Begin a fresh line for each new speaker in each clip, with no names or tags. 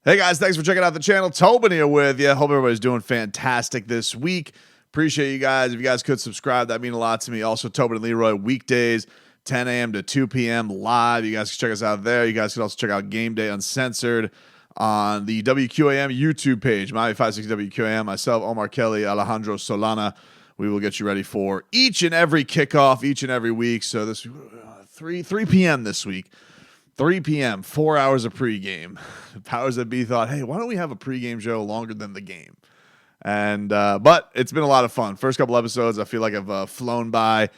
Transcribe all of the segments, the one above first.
Hey guys, thanks for checking out the channel. Tobin here with you. Hope everybody's doing fantastic this week. Appreciate you guys. If you guys could subscribe, that'd mean a lot to me. Also, Tobin and Leroy weekdays, 10 a.m. to 2 p.m. live. You guys can check us out there. You guys can also check out Game Day Uncensored on the WQAM YouTube page, Miami 560 WQAM. Myself, Omar Kelly, Alejandro Solana. We will get you ready for each and every kickoff, each and every week. So this 3 p.m. this week. 3 p.m., 4 hours of pregame. Powers that be thought, hey, why don't we have a pregame show longer than the game? And but it's been a lot of fun. First couple episodes, I feel like I've flown by,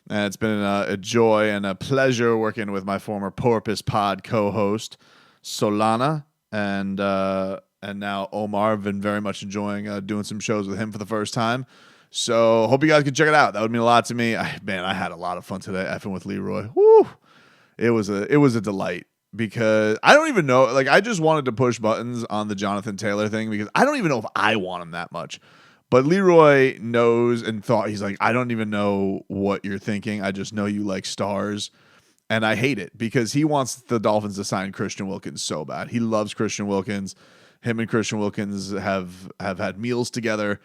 and it's been a joy and a pleasure working with my former Porpoise Pod co-host Solana, and now Omar. I've been very much enjoying doing some shows with him for the first time. So hope you guys can check it out. That would mean a lot to me. I had a lot of fun today effing with Leroy. Woo! It was a delight because I don't even know. Like, I just wanted to push buttons on the Jonathan Taylor thing because I don't even know if I want him that much. But Leroy knows and thought, he's like, I don't even know what you're thinking. I just know you like stars. And I hate it because he wants the Dolphins to sign Christian Wilkins so bad. He loves Christian Wilkins. Him and Christian Wilkins have had meals together.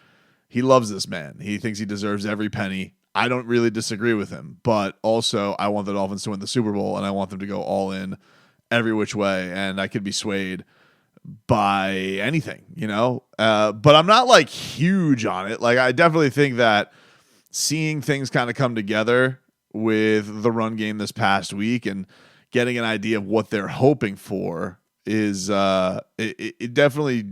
He loves this man. He thinks he deserves every penny. I don't really disagree with him, but also I want the Dolphins to win the Super Bowl, and I want them to go all in every which way, and I could be swayed by anything, you know? But I'm not, like, huge on it. Like, I definitely think that seeing things kind of come together with the run game this past week and getting an idea of what they're hoping for is it definitely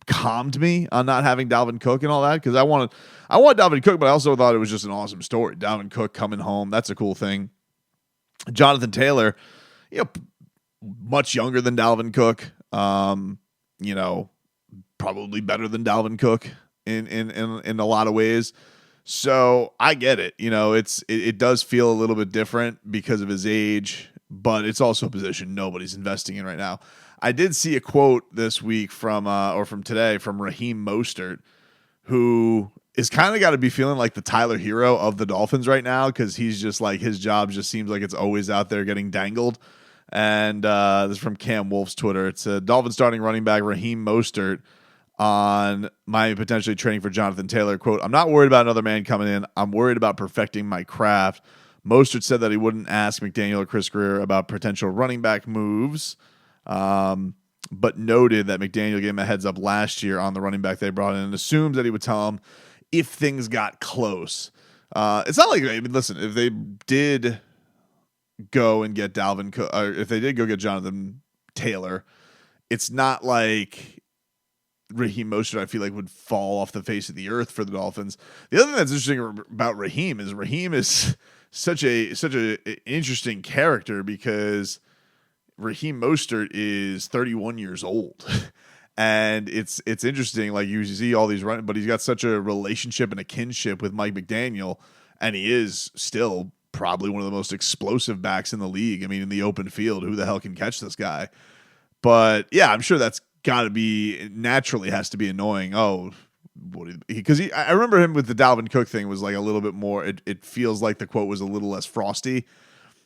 calmed me on not having Dalvin Cook and all that, because I want Dalvin Cook, but I also thought it was just an awesome story. Dalvin Cook coming home, that's a cool thing. Jonathan Taylor, much younger than Dalvin Cook, probably better than Dalvin Cook in a lot of ways. So I get it. It does feel a little bit different because of his age, but it's also a position nobody's investing in right now. I did see a quote this week from today from Raheem Mostert, who is kind of got to be feeling like the Tyler Hero of the Dolphins right now, because he's just like, his job just seems like it's always out there getting dangled. And this is from Cam Wolf's Twitter. It's a Dolphins starting running back Raheem Mostert on Miami potentially trading for Jonathan Taylor. Quote, I'm not worried about another man coming in. I'm worried about perfecting my craft. Mostert said that he wouldn't ask McDaniel or Chris Greer about potential running back moves, but noted that McDaniel gave him a heads up last year on the running back they brought in and assumes that he would tell him if things got close. It's not like, listen, if they did go and get Dalvin Cook, or if they did go get Jonathan Taylor, it's not like Raheem Mostert, I feel like, would fall off the face of the earth for the Dolphins. The other thing that's interesting about Raheem is such a interesting character, because Raheem Mostert is 31 years old. And it's interesting, like, you see all these running, but he's got such a relationship and a kinship with Mike McDaniel, and he is still probably one of the most explosive backs in the league. I mean, in the open field, who the hell can catch this guy? But yeah, I'm sure that's got to be, naturally has to be annoying. Oh, because I remember him with the Dalvin Cook thing was like a little bit more, it feels like the quote was a little less frosty.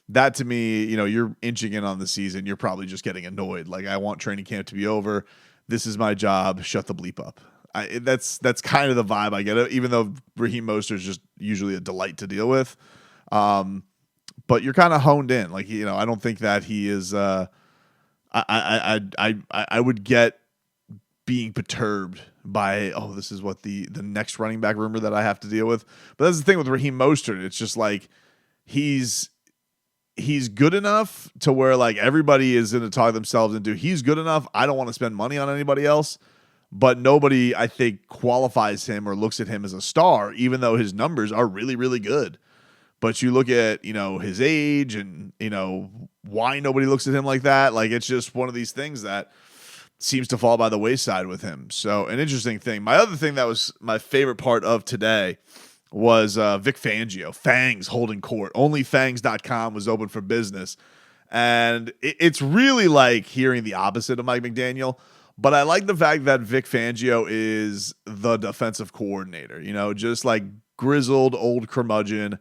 That to me, you're inching in on the season, you're probably just getting annoyed. Like, I want training camp to be over. This is my job. Shut the bleep up. That's kind of the vibe I get, even though Raheem Mostert is just usually a delight to deal with. But you're kind of honed in. Like, I don't think that he is. I would get being perturbed by, this is what the next running back rumor that I have to deal with. But that's the thing with Raheem Mostert. It's just like he's good enough to where, like, everybody is going to talk themselves into, he's good enough. I don't want to spend money on anybody else, but nobody, I think, qualifies him or looks at him as a star, even though his numbers are really, really good. But you look at, his age and, why nobody looks at him like that. Like, it's just one of these things that seems to fall by the wayside with him. So an interesting thing. My other thing that was my favorite part of today was Vic Fangio. Fangs holding court. Onlyfangs.com was open for business. And it's really like hearing the opposite of Mike McDaniel. But I like the fact that Vic Fangio is the defensive coordinator, just like grizzled old curmudgeon.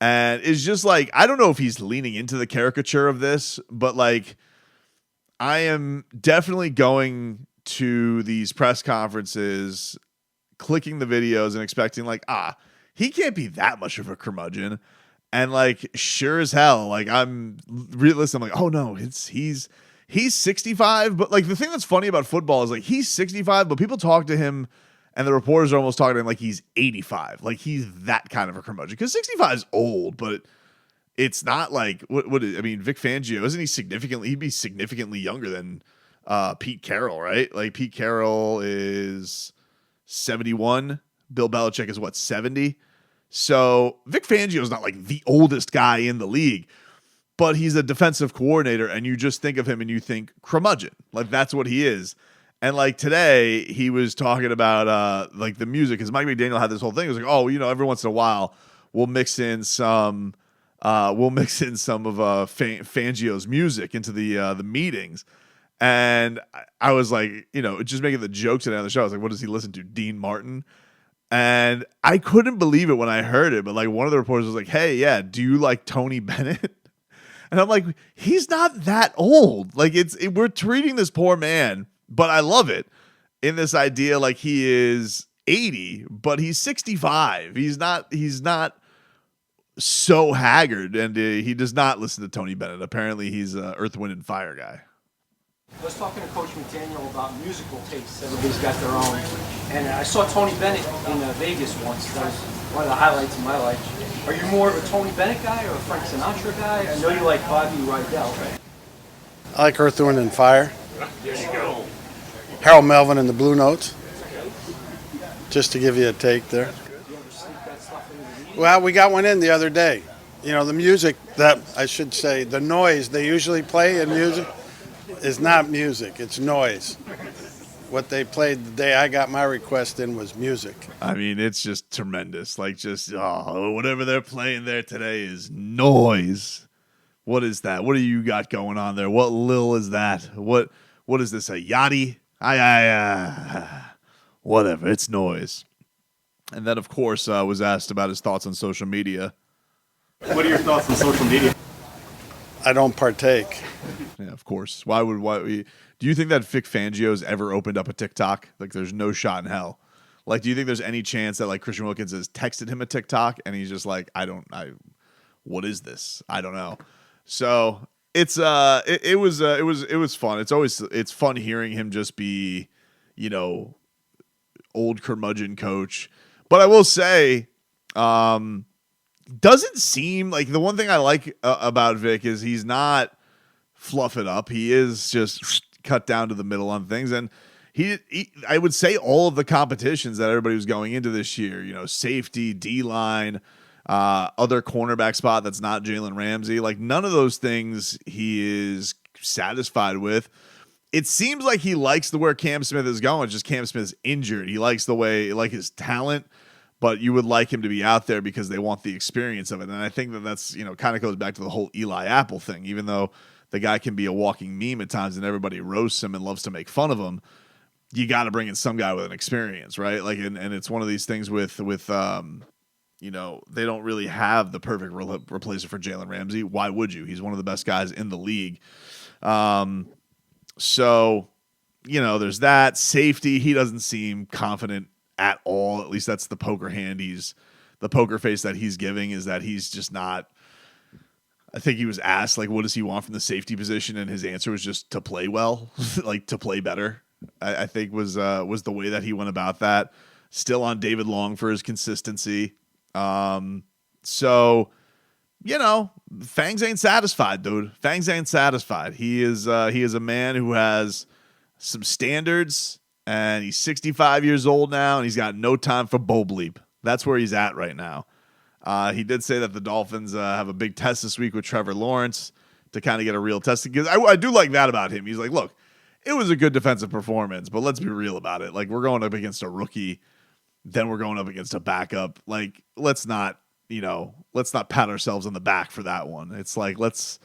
And it's just like, I don't know if he's leaning into the caricature of this, but like, I am definitely going to these press conferences, clicking the videos and expecting like, he can't be that much of a curmudgeon. And like, sure as hell, like I'm realistic. I'm like, oh no, he's 65. But like the thing that's funny about football is like he's 65, but people talk to him and the reporters are almost talking to him like he's 85. Like he's that kind of a curmudgeon. Because 65 is old, but it's not like I mean, Vic Fangio, isn't he significantly? He'd be significantly younger than Pete Carroll, right? Like Pete Carroll is 71. Bill Belichick is what, 70? So Vic Fangio is not like the oldest guy in the league, but he's a defensive coordinator, and you just think of him and you think curmudgeon. Like that's what he is. And like today, he was talking about like the music, because Mike McDaniel had this whole thing. It was like, oh, every once in a while we'll mix in some of Fangio's music into the meetings. And I was like, just making the jokes at the end of the show. I was like, what does he listen to? Dean Martin? And I couldn't believe it when I heard it. But like one of the reporters was like, hey, yeah, do you like Tony Bennett? And I'm like, he's not that old. Like we're treating this poor man, but I love it in this idea like he is 80, but he's 65. He's not so haggard, and he does not listen to Tony Bennett. Apparently he's a Earth, Wind, and Fire guy.
I was talking to Coach McDaniel about musical tastes. Everybody's got their own. And I saw Tony Bennett in Vegas once. That was one of the highlights of my life. Are you more of a Tony Bennett guy or a Frank Sinatra guy? I know you like Bobby Rydell.
I like Earth, Wind, and Fire.
There you go.
Harold Melvin and the Blue Notes. Just to give you a take there. Well, we got one in the other day. The music that, I should say, the noise they usually play in music is not music, it's noise. What they played the day I got my request in was music.
I mean, it's just tremendous. Like whatever they're playing there today is noise. What is that? What do you got going on there? What lil is that? What is this, a yachty? Whatever, it's noise. And then, of course, was asked about his thoughts on social media.
What are your thoughts on social media?
I don't partake.
Yeah, of course. Why do you think that Vic Fangio's ever opened up a TikTok? Like, there's no shot in hell. Like, do you think there's any chance that like Christian Wilkins has texted him a TikTok and he's just like, what is this? I don't know. So it's it was fun. It's fun hearing him just be, old curmudgeon coach. But I will say, doesn't seem like, the one thing I like about Vic is he's not fluff it up. He is just cut down to the middle on things. And he I would say all of the competitions that everybody was going into this year, safety, D-line, other cornerback spot that's not Jalen Ramsey, like none of those things he is satisfied with. It seems like he likes where Cam Smith is going. It's just Cam Smith's injured. He likes his talent, but you would like him to be out there because they want the experience of it. And I think that's, kind of goes back to the whole Eli Apple thing. Even though the guy can be a walking meme at times and everybody roasts him and loves to make fun of him, you got to bring in some guy with an experience, right? Like, and it's one of these things with they don't really have the perfect replacement for Jalen Ramsey. Why would you? He's one of the best guys in the league. So, there's that. Safety, he doesn't seem confident at all. At least that's the poker face that he's giving, is that he's just not. I think he was asked, like, what does he want from the safety position? And his answer was just to play well, like to play better. I think was the way that he went about that. Still on David Long for his consistency. So, Fangs ain't satisfied, dude. Fangs ain't satisfied. He is a man who has some standards, and he's 65 years old now, and he's got no time for bull bleep. That's where he's at right now. He did say that the Dolphins have a big test this week with Trevor Lawrence to kind of get a real test. Because I do like that about him. He's like, look, it was a good defensive performance, but let's be real about it. Like, we're going up against a rookie, then we're going up against a backup. Like, let's not pat ourselves on the back for that one. It's like, let's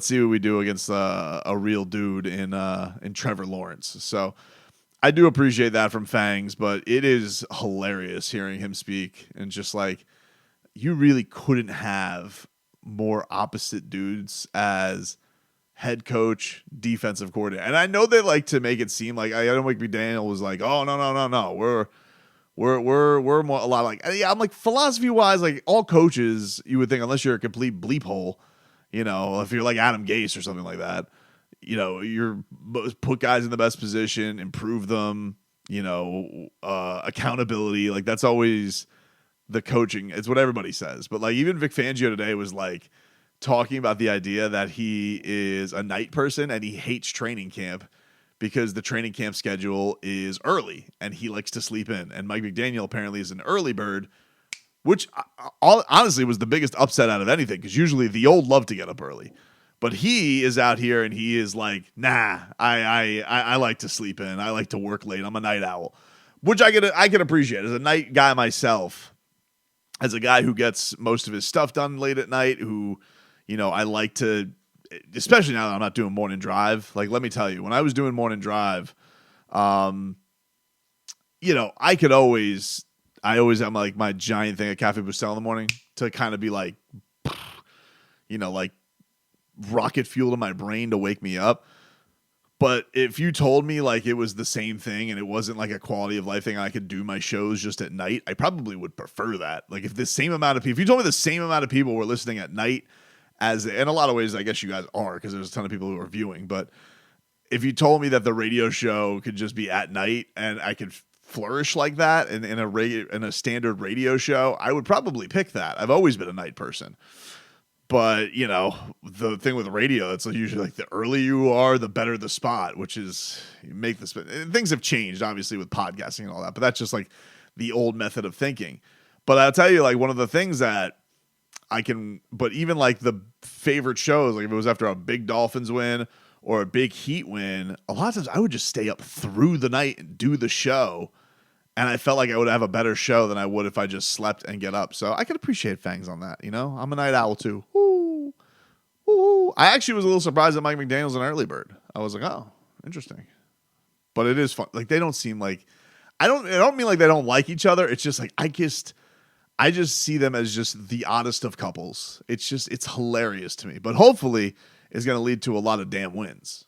see what we do against a real dude in Trevor Lawrence. So I do appreciate that from Fangs, but it is hilarious hearing him speak and just like, you really couldn't have more opposite dudes as head coach, defensive coordinator. And I know they like to make it seem like I don't think McDaniel was like, oh no. We're more a lot like, yeah, I'm like, philosophy wise, like all coaches, you would think, unless you're a complete bleep hole, if you're like Adam Gase or something like that, you're put guys in the best position, improve them, accountability. Like that's always the coaching. It's what everybody says. But like even Vic Fangio today was like talking about the idea that he is a night person and he hates training camp because the training camp schedule is early and he likes to sleep in. And Mike McDaniel apparently is an early bird, which honestly was the biggest upset out of anything because usually the old love to get up early. But he is out here and he is like, nah, I like to sleep in. I like to work late. I'm a night owl, which I can appreciate. As a night guy myself, as a guy who gets most of his stuff done late at night, who, I like to, especially now that I'm not doing morning drive. Like, let me tell you, when I was doing morning drive, I always have like my giant thing of Cafe Bustelo in the morning to kind of be like, like rocket fuel to my brain to wake me up. But if you told me like it was the same thing and it wasn't like a quality of life thing, I could do my shows just at night, I probably would prefer that. Like if you told me the same amount of people were listening at night as, in a lot of ways, I guess you guys are because there's a ton of people who are viewing. But if you told me that the radio show could just be at night and I could flourish like that in a standard radio show, I would probably pick that. I've always been a night person. But, the thing with radio, it's usually like the earlier you are, the better the spot, which is things have changed, obviously, with podcasting and all that. But that's just like the old method of thinking. But I'll tell you, like, one of the things that but even like the favorite shows, like if it was after a big Dolphins win or a big Heat win, a lot of times I would just stay up through the night and do the show. And I felt like I would have a better show than I would if I just slept and get up. So I can appreciate Fangs on that. I'm a night owl too. Ooh. Ooh. I actually was a little surprised that Mike McDaniel's an early bird. I was like, oh, interesting. But it is fun. Like they don't seem like, I don't mean like they don't like each other. It's just like, I just see them as just the oddest of couples. It's hilarious to me. But hopefully it's going to lead to a lot of damn wins.